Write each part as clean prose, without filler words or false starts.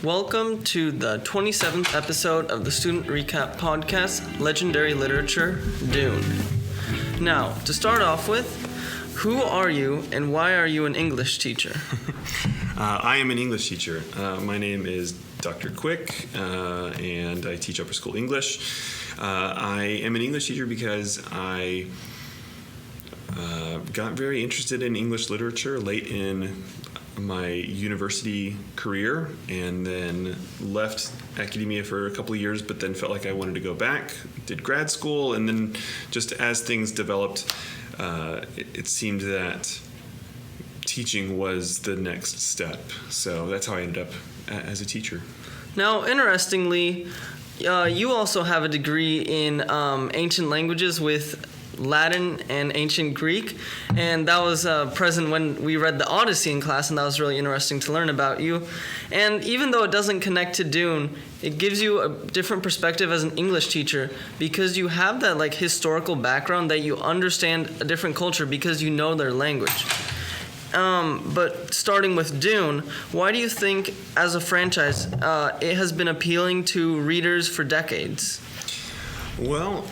Welcome to the 27th episode of the Student Recap Podcast, Legendary Literature, Dune. Now, to start off with, who are you and why are you an English teacher? I am an English teacher. My name is Dr. Quick, and I teach upper school English. I am an English teacher because I got very interested in English literature late in my university career, and then left academia for a couple of years, but then felt like I wanted to go back, did grad school, and then just as things developed, it seemed that teaching was the next step. So that's how I ended up as a teacher. Now, interestingly, you also have a degree in ancient languages with Latin and ancient Greek, and that was present when we read the Odyssey in class, and that was really interesting to learn about you. And even though it doesn't connect to Dune, it gives you a different perspective as an English teacher because you have that historical background that you understand a different culture because you know their language. But starting with Dune, why do you think, as a franchise, it has been appealing to readers for decades? Well,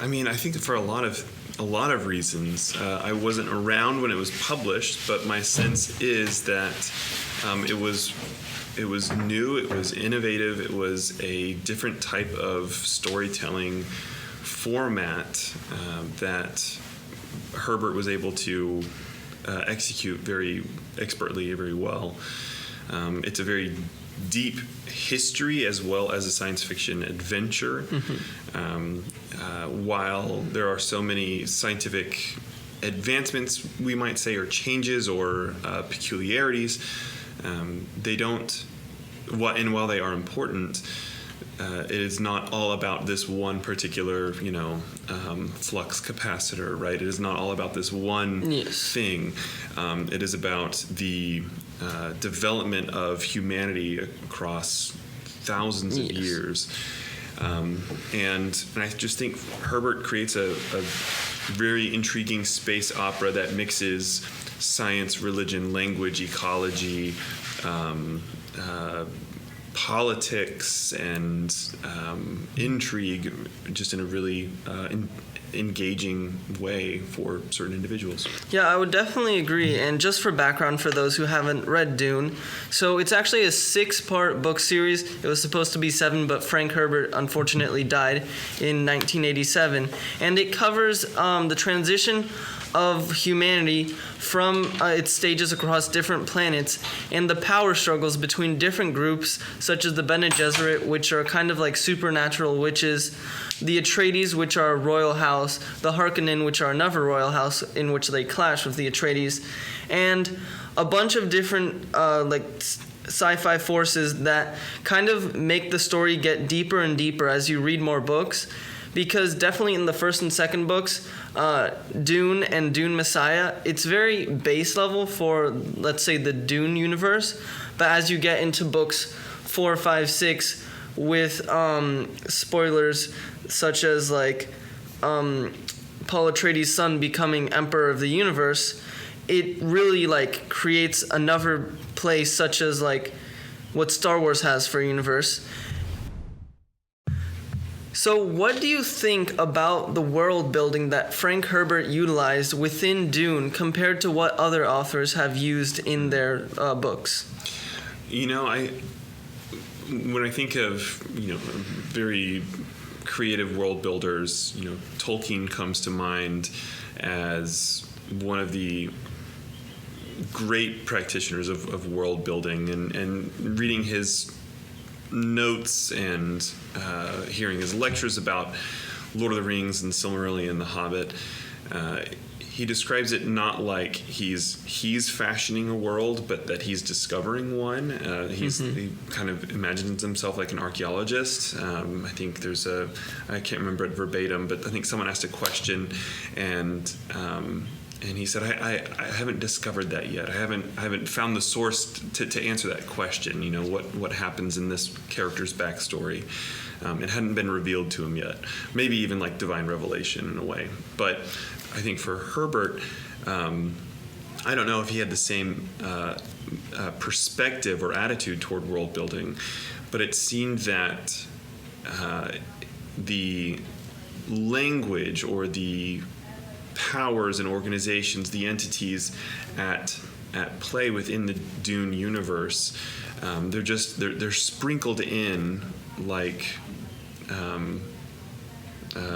I think for a lot of reasons. I wasn't around when it was published, but my sense is that it was new, it was innovative, it was a different type of storytelling format that Herbert was able to execute very expertly, very well. It's a very deep history as well as a science fiction adventure. While there are so many scientific advancements, we might say, or changes or peculiarities, they don't. While they are important, it is not all about this one particular, flux capacitor, right? It is not all about this one thing. It is about the development of humanity across thousands of years. And I just think Herbert creates a very intriguing space opera that mixes science, religion, language, ecology, politics, and intrigue, just in a really engaging way for certain individuals. Yeah, I would definitely agree. And just for background for those who haven't read Dune, so it's actually a 6-part book series. It was supposed to be 7, but Frank Herbert unfortunately died in 1987. And it covers the transition of humanity from its stages across different planets and the power struggles between different groups, such as the Bene Gesserit, which are kind of like supernatural witches, the Atreides, which are a royal house, the Harkonnen, which are another royal house in which they clash with the Atreides, and a bunch of different sci-fi forces that kind of make the story get deeper and deeper as you read more books. Because definitely in the first and second books, Dune and Dune Messiah, it's very base level for, let's say, the Dune universe. But as you get into books 4, 5, 6, with spoilers such as Paul Atreides' son becoming Emperor of the Universe, it really creates another place such as what Star Wars has for a universe. So what do you think about the world building that Frank Herbert utilized within Dune compared to what other authors have used in their books? When I think of very creative world builders, Tolkien comes to mind as one of the great practitioners of world building, and reading his notes and hearing his lectures about Lord of the Rings and Silmarillion and The Hobbit, he describes it not like he's fashioning a world, but that he's discovering one. He kind of imagines himself like an archaeologist. I think there's I can't remember it verbatim, but I think someone asked a question, and he said, I haven't discovered that yet. I haven't found the source to answer that question. What happens in this character's backstory. It hadn't been revealed to him yet. Maybe even like divine revelation in a way. But I think for Herbert, I don't know if he had the same perspective or attitude toward world building, but it seemed that the language or the powers and organizations, the entities at play within the Dune universe, they're sprinkled in like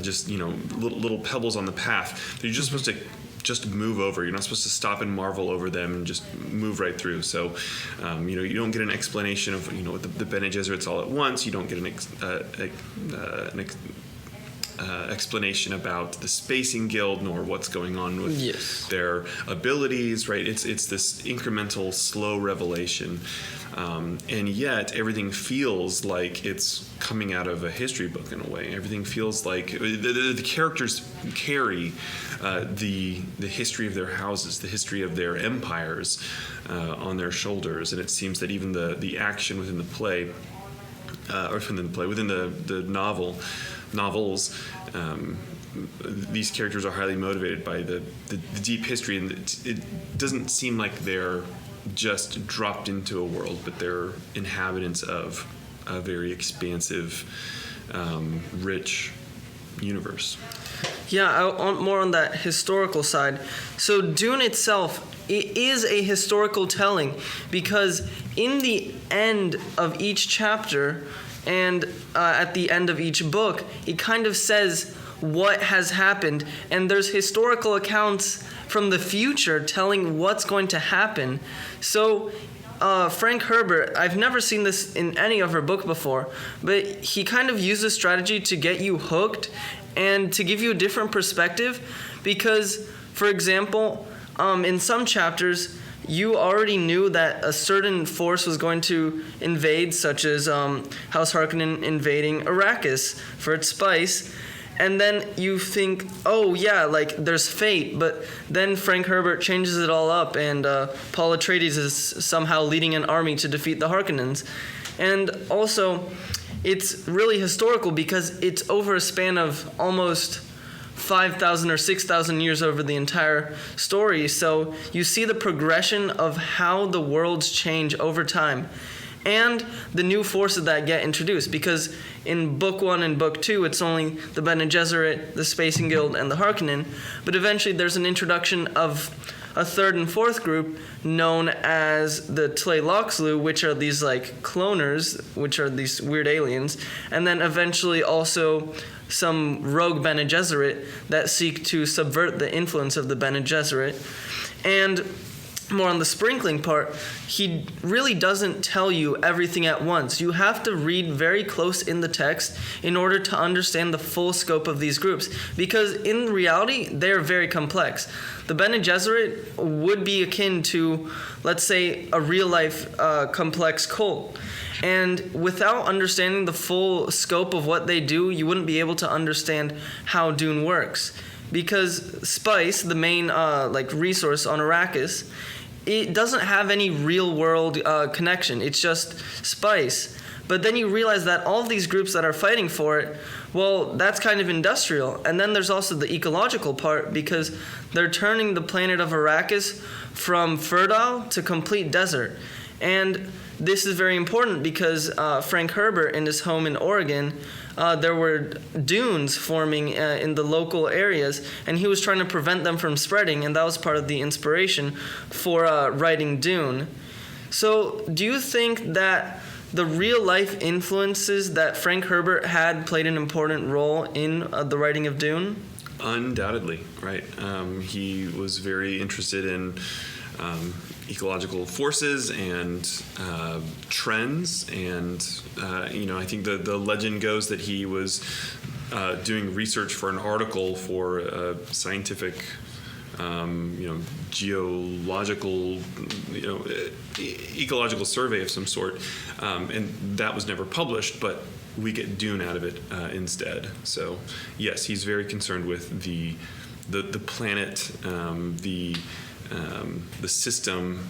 just little pebbles on the path. You're just supposed to just move over. You're not supposed to stop and marvel over them and just move right through. So, you don't get an explanation of what the Bene Gesserits all at once. You don't get an explanation about the Spacing Guild nor what's going on with their abilities. Right? It's this incremental, slow revelation. And yet everything feels like it's coming out of a history book in a way. Everything feels like the characters carry the history of their houses, the history of their empires on their shoulders. And it seems that even the action within the play, within the novels, these characters are highly motivated by the deep history, and it doesn't seem like they're just dropped into a world, but they're inhabitants of a very expansive, rich universe. Yeah, more on that historical side. So Dune itself, it is a historical telling, because in the end of each chapter and at the end of each book, it kind of says what has happened, and there's historical accounts from the future telling what's going to happen. So Frank Herbert, I've never seen this in any other book before, but he kind of uses strategy to get you hooked and to give you a different perspective, because, for example, in some chapters, you already knew that a certain force was going to invade, such as House Harkonnen invading Arrakis for its spice. And then you think, oh yeah, like there's fate, but then Frank Herbert changes it all up, and Paul Atreides is somehow leading an army to defeat the Harkonnens. And also, it's really historical because it's over a span of almost 5,000 or 6,000 years over the entire story. So you see the progression of how the worlds change over time, and the new forces that get introduced, because in Book 1 and Book 2, it's only the Bene Gesserit, the Spacing Guild, and the Harkonnen, but eventually there's an introduction of a third and fourth group known as the Tlaloxlu, which are these like cloners, which are these weird aliens, and then eventually also some rogue Bene Gesserit that seek to subvert the influence of the Bene Gesserit. And more on the sprinkling part, he really doesn't tell you everything at once. You have to read very close in the text in order to understand the full scope of these groups, because in reality, they're very complex. The Bene Gesserit would be akin to, let's say, a real-life complex cult. And without understanding the full scope of what they do, you wouldn't be able to understand how Dune works. Because spice, the main resource on Arrakis, it doesn't have any real-world connection. It's just spice. But then you realize that all of these groups that are fighting for it, well, that's kind of industrial. And then there's also the ecological part, because they're turning the planet of Arrakis from fertile to complete desert. And this is very important because Frank Herbert, in his home in Oregon, there were dunes forming in the local areas, and he was trying to prevent them from spreading, and that was part of the inspiration for writing Dune. So do you think that the real-life influences that Frank Herbert had played an important role in the writing of Dune? Undoubtedly, right. He was very interested in ecological forces and trends, and I think the legend goes that he was doing research for an article for a scientific geological ecological survey of some sort, and that was never published, but we get Dune out of it instead. So yes, he's very concerned with the planet, the system,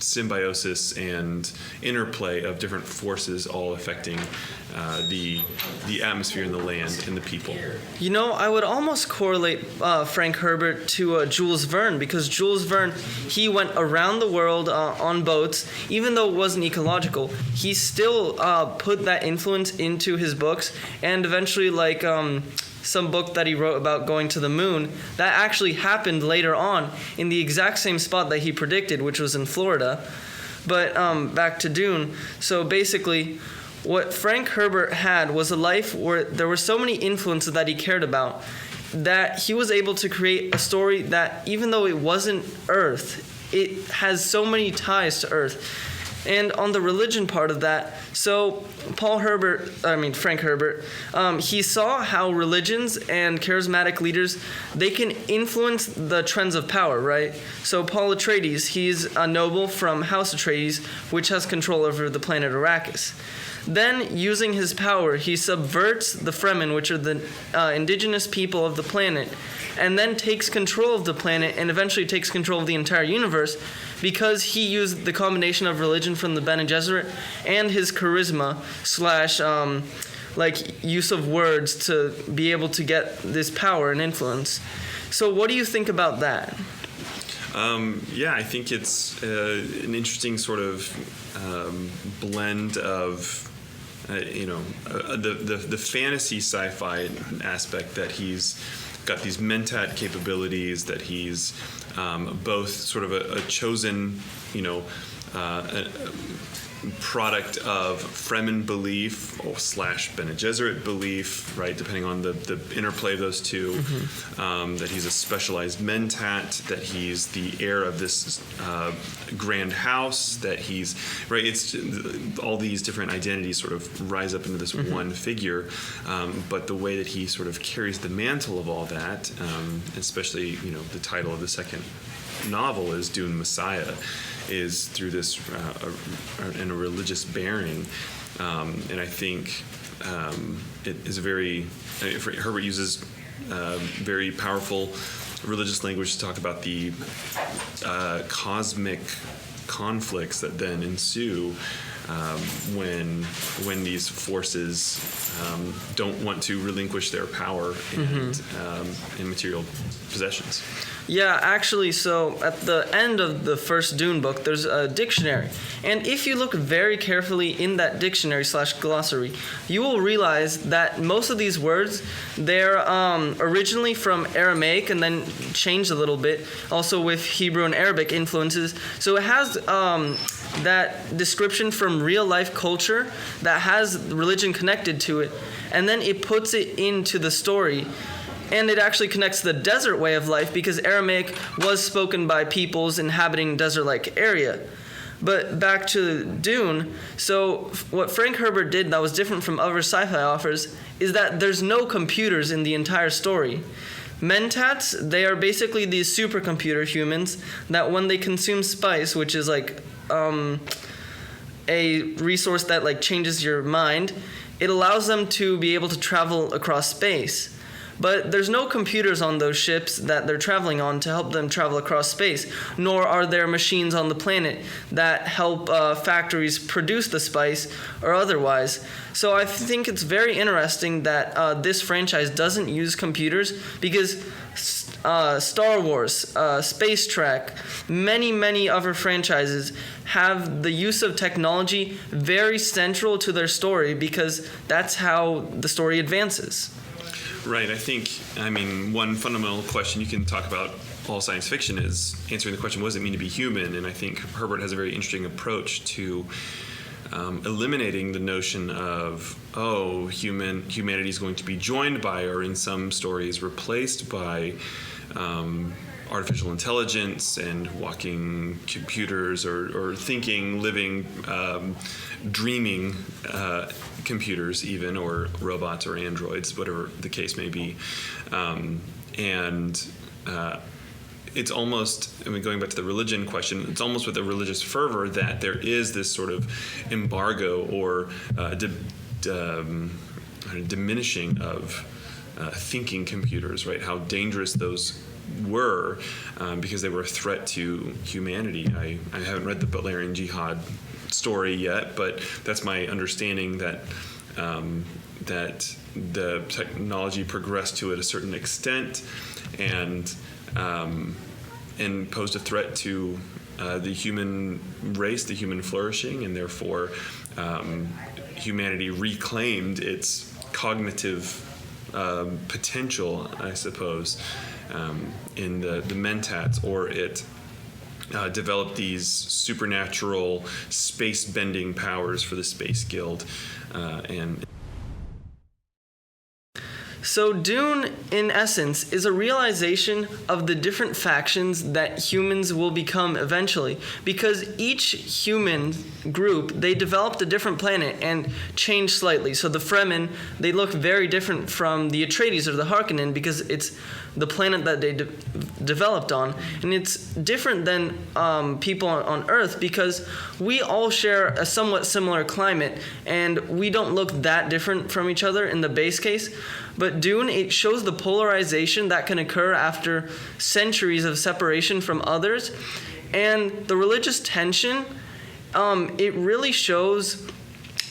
symbiosis and interplay of different forces all affecting the atmosphere and the land and the people. You know, I would almost correlate Frank Herbert to Jules Verne, because Jules Verne, he went around the world on boats. Even though it wasn't ecological, he still put that influence into his books, and eventually, like some book that he wrote about going to the moon, that actually happened later on in the exact same spot that he predicted, which was in Florida. But back to Dune. So basically, what Frank Herbert had was a life where there were so many influences that he cared about that he was able to create a story that, even though it wasn't Earth, it has so many ties to Earth. And on the religion part of that, so Frank Herbert, he saw how religions and charismatic leaders, they can influence the trends of power, right? So Paul Atreides, he's a noble from House Atreides, which has control over the planet Arrakis. Then, using his power, he subverts the Fremen, which are the indigenous people of the planet, and then takes control of the planet and eventually takes control of the entire universe, because he used the combination of religion from the Bene Gesserit and his charisma / use of words to be able to get this power and influence. So what do you think about that? I think it's an interesting sort of blend of the fantasy sci-fi aspect, that he's got these mentat capabilities, that he's both sort of a chosen, product of Fremen belief / Bene Gesserit belief, right? Depending on the interplay of those two. Mm-hmm. That he's a specialized mentat, that he's the heir of this grand house, that he's, right? It's all these different identities sort of rise up into this mm-hmm. one figure. But the way that he sort of carries the mantle of all that, especially, the title of the second novel is Dune Messiah, is through this in a religious bearing, and I think it is Herbert uses very powerful religious language to talk about the cosmic conflicts that then ensue when these forces don't want to relinquish their power and mm-hmm. Material possessions. Yeah, actually, so at the end of the first Dune book, there's a dictionary. And if you look very carefully in that dictionary / glossary, you will realize that most of these words, they're originally from Aramaic and then changed a little bit, also with Hebrew and Arabic influences. So it has that description from real-life culture that has religion connected to it, and then it puts it into the story. And it actually connects the desert way of life, because Aramaic was spoken by peoples inhabiting desert-like area. But back to Dune, so what Frank Herbert did that was different from other sci-fi authors is that there's no computers in the entire story. Mentats, they are basically these supercomputer humans that when they consume spice, which is like a resource that changes your mind, it allows them to be able to travel across space. But there's no computers on those ships that they're traveling on to help them travel across space, nor are there machines on the planet that help factories produce the spice or otherwise. So I think it's very interesting that this franchise doesn't use computers, because Star Wars, Space Trek, many other franchises have the use of technology very central to their story, because that's how the story advances. Right. I think, one fundamental question you can talk about all science fiction is answering the question, what does it mean to be human? And I think Herbert has a very interesting approach to eliminating the notion of, humanity is going to be joined by, or in some stories replaced by, artificial intelligence and walking computers, or thinking, living, dreaming computers even, or robots or androids, whatever the case may be. It's almost, going back to the religion question, it's almost with a religious fervor that there is this sort of embargo or diminishing of thinking computers, right? How dangerous those were, because they were a threat to humanity. I haven't read the Butlerian Jihad story yet, but that's my understanding that that the technology progressed to it a certain extent, and posed a threat to the human race, the human flourishing, and therefore humanity reclaimed its cognitive potential, I suppose, in the mentats, or it developed these supernatural space-bending powers for the Space Guild, and So Dune, in essence, is a realization of the different factions that humans will become eventually. Because each human group, they developed a different planet and changed slightly. So the Fremen, they look very different from the Atreides or the Harkonnen because it's the planet that they developed on. And it's different than people on Earth because we all share a somewhat similar climate and we don't look that different from each other in the base case. But Dune, it shows the polarization that can occur after centuries of separation from others. And the religious tension, it really shows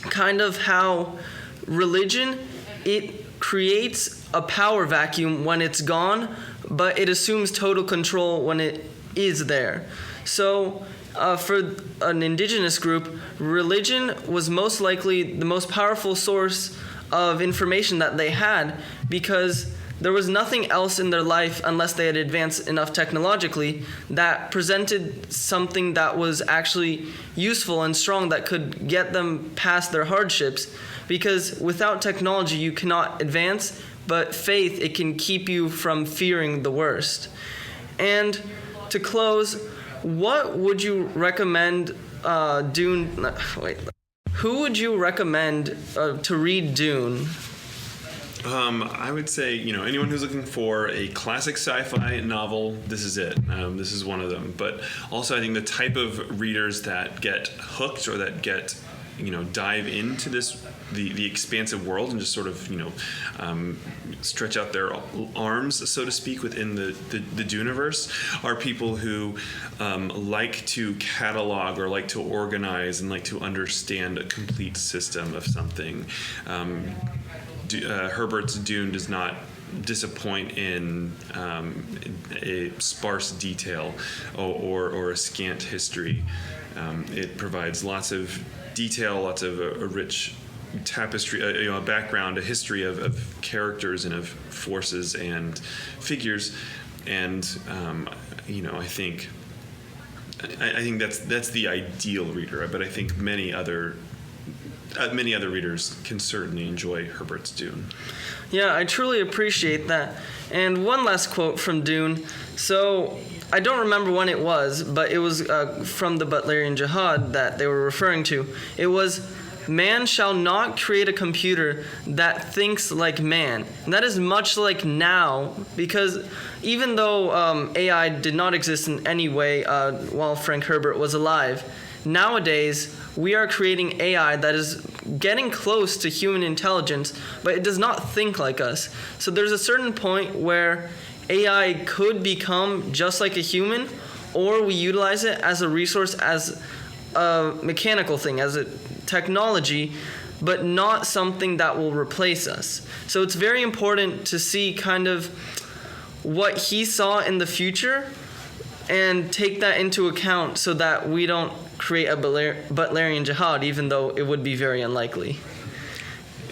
kind of how religion, it creates a power vacuum when it's gone, but it assumes total control when it is there. So for an indigenous group, religion was most likely the most powerful source of information that they had because there was nothing else in their life unless they had advanced enough technologically that presented something that was actually useful and strong that could get them past their hardships, because without technology you cannot advance, but faith, it can keep you from fearing the worst. And to close, what would you recommend who would you recommend to read Dune? I would say, anyone who's looking for a classic sci-fi novel, this is it. This is one of them. But also, I think the type of readers that get hooked or that get, dive into the expansive world and just sort of, stretch out their arms, so to speak, within the Duneverse, are people who like to catalog or like to organize and like to understand a complete system of something. Herbert's Dune does not disappoint in a sparse detail or a scant history. It provides lots of detail, lots of a rich tapestry, a background, a history of characters and of forces and figures, and I think that's the ideal reader. But I think many other readers can certainly enjoy Herbert's Dune. Yeah, I truly appreciate that. And one last quote from Dune. So I don't remember when it was, but it was from the Butlerian Jihad that they were referring to. It was, "Man shall not create a computer that thinks like man." And that is much like now, because even though AI did not exist in any way while Frank Herbert was alive, nowadays we are creating AI that is getting close to human intelligence, but it does not think like us. So there's a certain point where AI could become just like a human, or we utilize it as a resource, as a mechanical thing, as a technology, but not something that will replace us. So it's very important to see kind of what he saw in the future and take that into account so that we don't create a Butlerian Jihad, even though it would be very unlikely.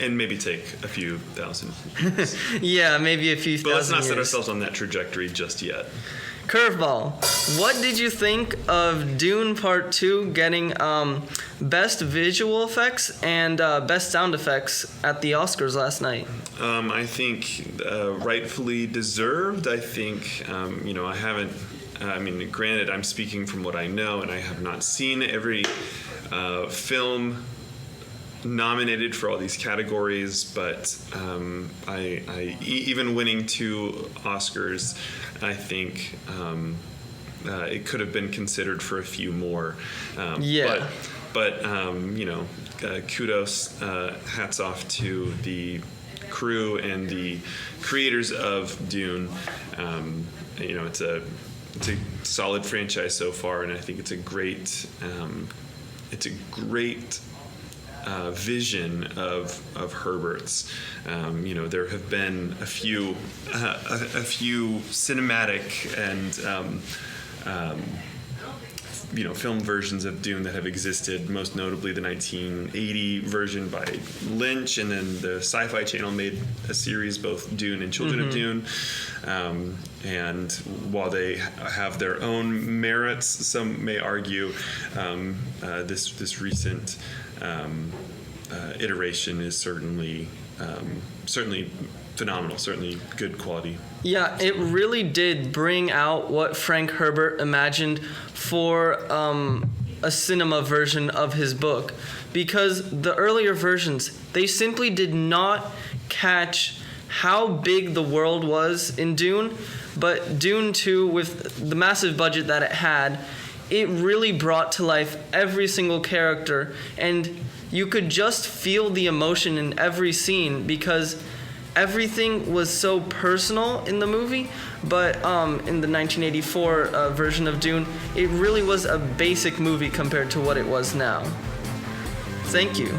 And maybe take a few thousand years. Yeah, maybe a few but thousand let's not set years. ourselves on that trajectory just yet. Curveball. What did you think of Dune Part 2 getting Best Visual Effects and Best Sound Effects at the Oscars last night? I think rightfully deserved. I think, I haven't, granted, I'm speaking from what I know, and I have not seen every film nominated for all these categories, but even winning 2 Oscars, I think it could have been considered for a few more. But kudos, hats off to the crew and the creators of Dune. it's a solid franchise so far, and I think it's a great vision of Herbert's. There have been a few cinematic and film versions of Dune that have existed, most notably the 1980 version by Lynch, and then the Sci-Fi Channel made a series, both Dune and Children of Dune. And while they have their own merits, some may argue this recent iteration is certainly phenomenal, certainly good quality. Yeah, it really did bring out what Frank Herbert imagined for a cinema version of his book, because the earlier versions, they simply did not catch how big the world was in Dune, but Dune 2, with the massive budget that it had, it really brought to life every single character, and you could just feel the emotion in every scene because everything was so personal in the movie. But in the 1984 version of Dune, it really was a basic movie compared to what it was now. Thank you.